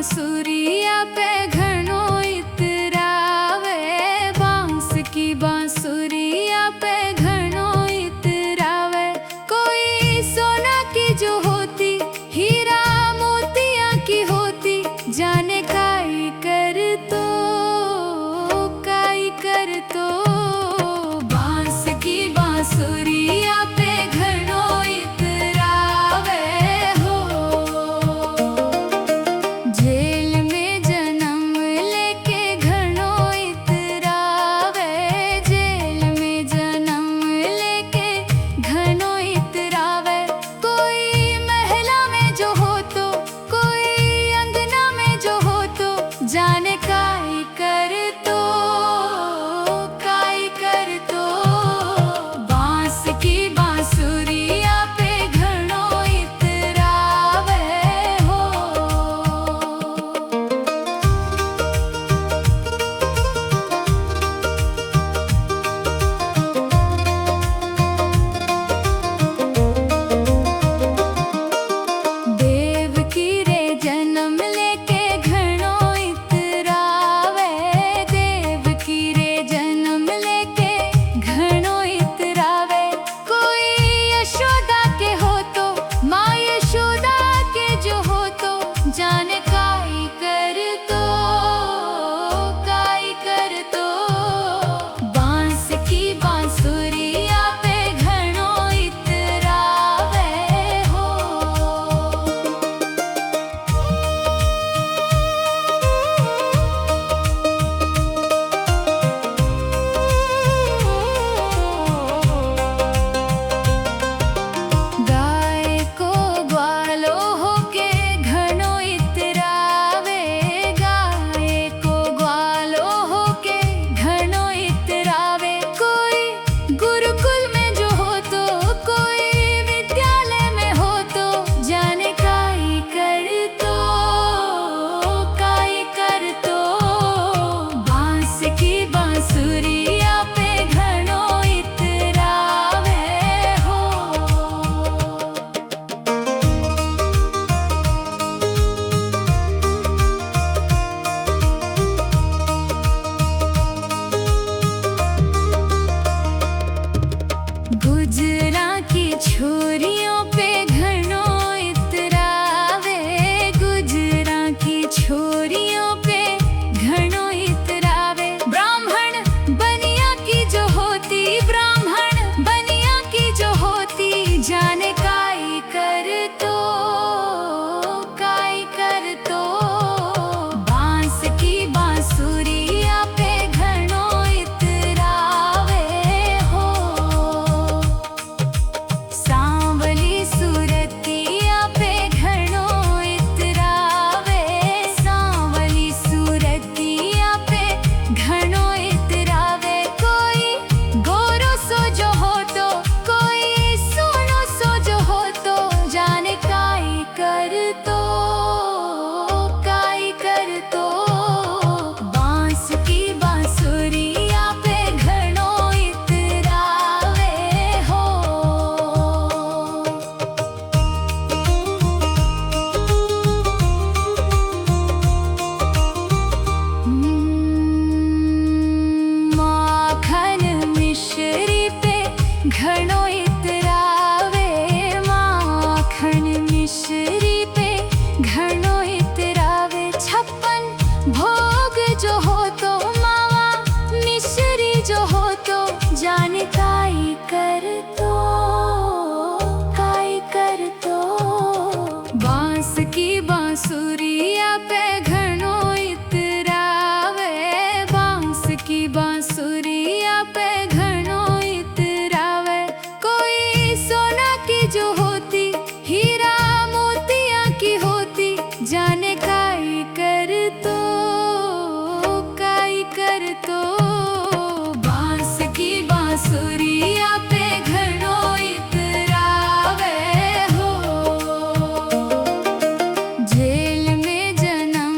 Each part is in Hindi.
बांसुरिया पे घणो इतरावे, बांस की बांसुरिया पे घणो इतरावे। कोई सोना की जो होती, हीरा मोतिया की होती, जाने काई कर तो बांस की बांसुरिया पे घणो इतरावे हो। जेल में जन्म लेके घणो इतरावे, जेल में जन्म लेके घणो इतरावे। कोई महला में जो हो तो, कोई अंगना में जो हो तो, जाने काई कर तो बांस की बांसुरिया पे घणो इतरावे हो। देव की रे जन्म लेके घणो इतरावे, देव की रे जन्म लेके घणो इतरावे। कोई यशोदा के हो तो, माँ यशोदा के जो हो तो, जाने काई कर तो बांस की बांसुरिया पे घणो इतरावे हो। गाय को ग्वालो होके घणो इतरावे, गाय को ग्वालो होके घणो इतरावे। कोई गुरुकुल में जो हो तो, कोई विद्यालय में हो तो, जाने काई कर तो बांस की बांसुरिया पे घणो इतरावे हो। गुजरा की छोरियों पे घणो इतरावे, गुजरा की छोरियों पे घणो इतरावे। ब्राह्मण बनिया की जो होती, ब्राह्मण बनिया की जो होती, जाने काई कर तो बांस की बांसुरिया पे घणो इतरावे हो। सांवली सूरतिया पे घणो इतरावे, सांवली सूरतिया पे घणो इतरावे। कोई गोरो सो जो हो तो, कोई सोनो सो जो हो तो, जाने काई कर तो बांस की बांसुरिया पे घणो इतरावे हो। माखन मिश्री पे घणो इतरावे, माखन मिश्री पे घणो इतरावे। छप्पन भोग जो हो तो, मावा मिश्री जो हो तो, जाने काई कर तो बांस की बांसुरिया पे घणो इतरावे, बांस की बांसुरिया पे घणो इतरावे। कोई सोना की जो होती, हीरा मोतिया की होती, जाने काई कर तो बांस की बांसुरिया पे घणो इतरावे हो। जेल में जन्म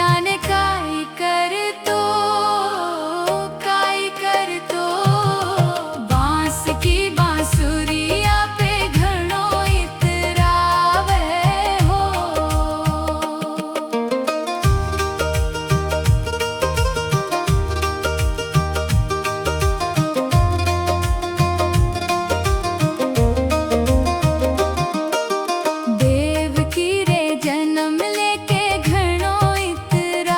जाने काई कर तो बांस की बांसुरिया पे घणो इतरावे हो। देव की रे जन्म लेके घणो इतरावे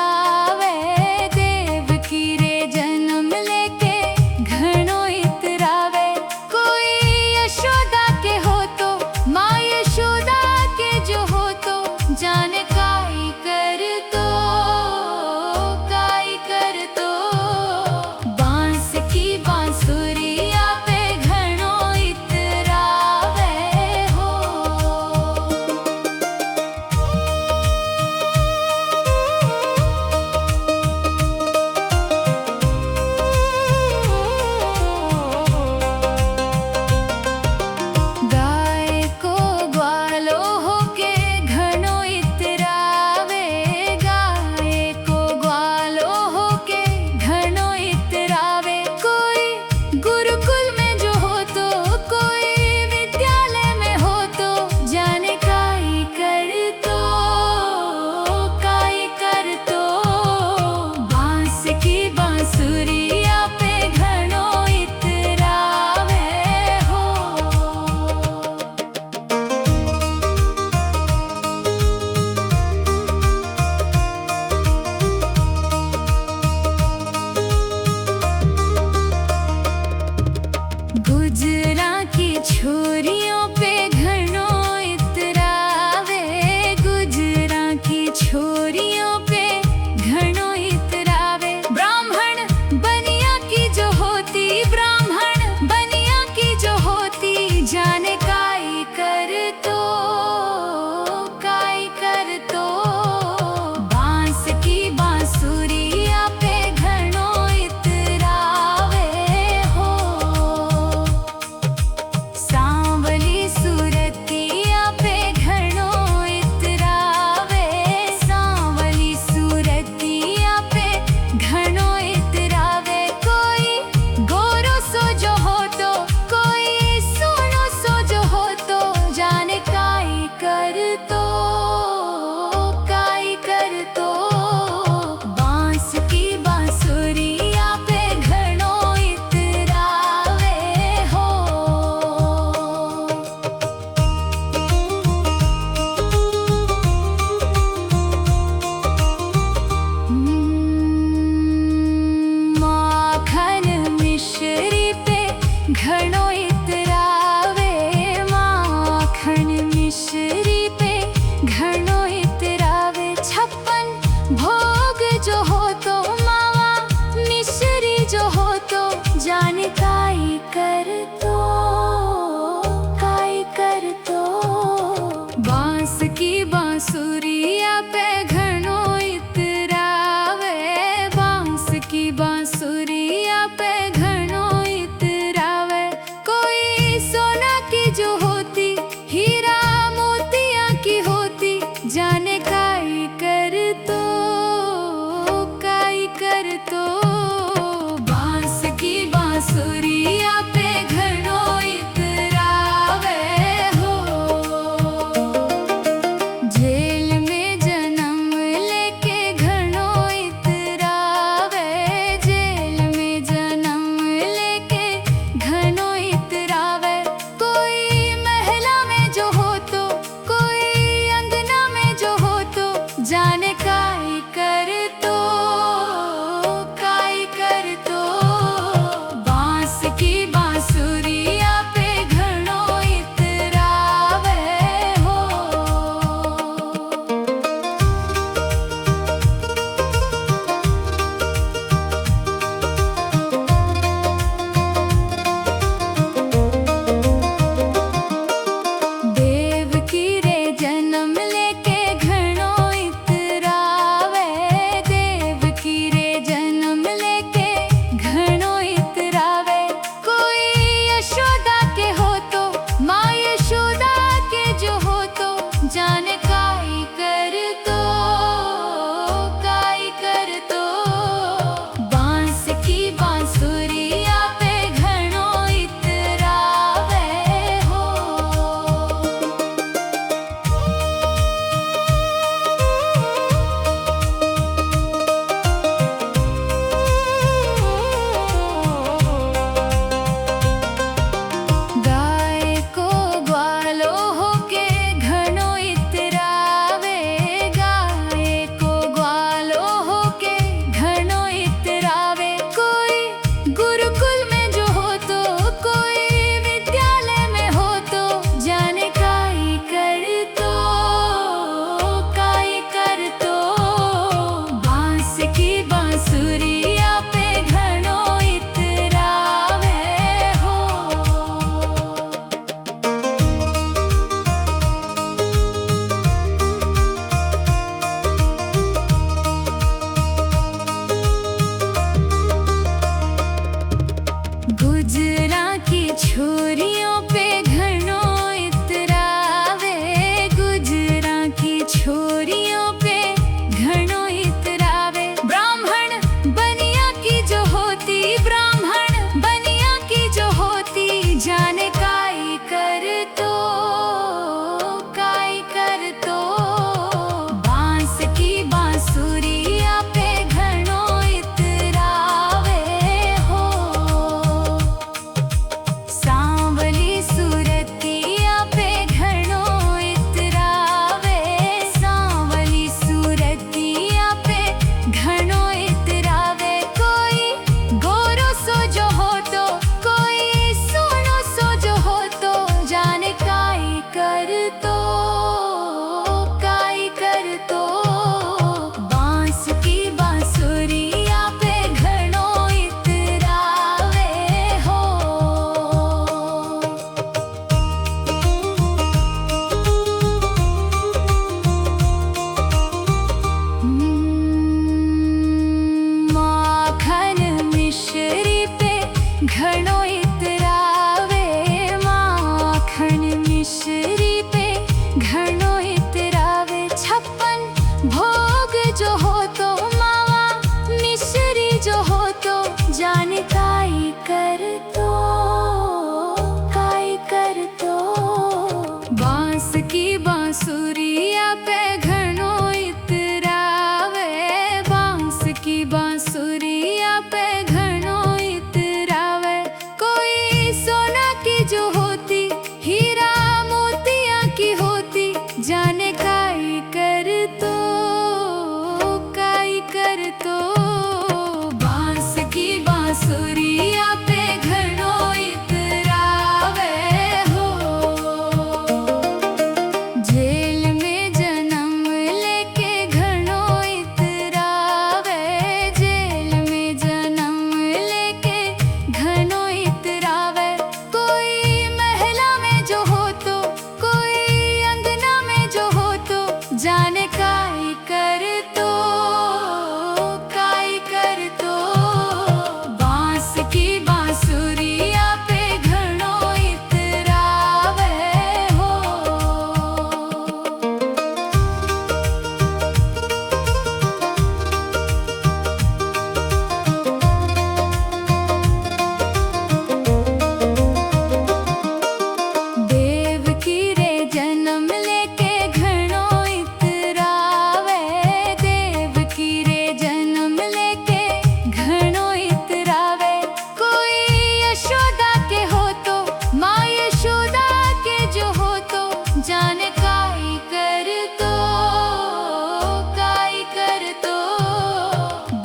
घणो इतरावे। कोई गोरो सो जो हो तो, कोई सोनो सो जो हो तो, जाने काई कर तो, काई कर तो। बांस की बांसुरिया पे घणो इतरावे हो। माखन मिश्री पे घणो इतरावे। माखन मिश्री पे घणो इतरावे। छप्पन भोग जो हो तो, मावा मिश्री जो हो तो, जाने काई कर तो, काई कर तो। बांस की बांसुरिया पे घणो इतरावे। बांस की बांसुरिया पे घणो इतरावे। कोई सोना की जो होती, हीरा मोतिया की होती, जाने काई कर तो, काई कर तो। बांस की बांसुरिया पे घणो इतरावे हो। जेल में जन्म लेके घणो इतरावे। जेल में जन्म लेके घणो इतरावे। कोई महला में जो हो तो, कोई अंगना में जो हो तो, जाने काई कर तो, काई कर तो। बांस की बांसुरिया पे घणो इतरावे हो। देव की रे जन्म लेके घणो इतरावे। देव की रे जन्म लेके घणो इतरावे। कोई यशोदा के हो तो, माँ यशोदा के जो हो तो, जाने काई कर तो, काई कर तो।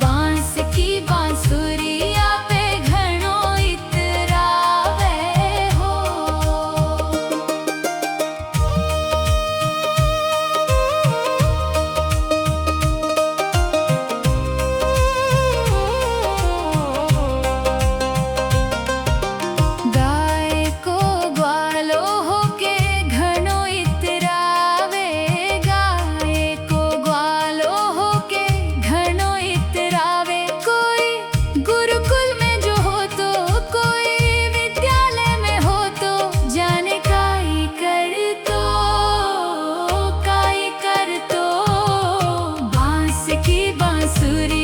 बांस की बांसुरिया पे घणो इतरावे हो। गाय को ग्वालो होके घणो इतरावे। गाय को ग्वालो होके घणो इतरावे। कोई गुरुकुल में जो हो तो, कोई विद्यालय में हो तो, जाने काई कर तो, काई कर तो। बांस की बांसुरी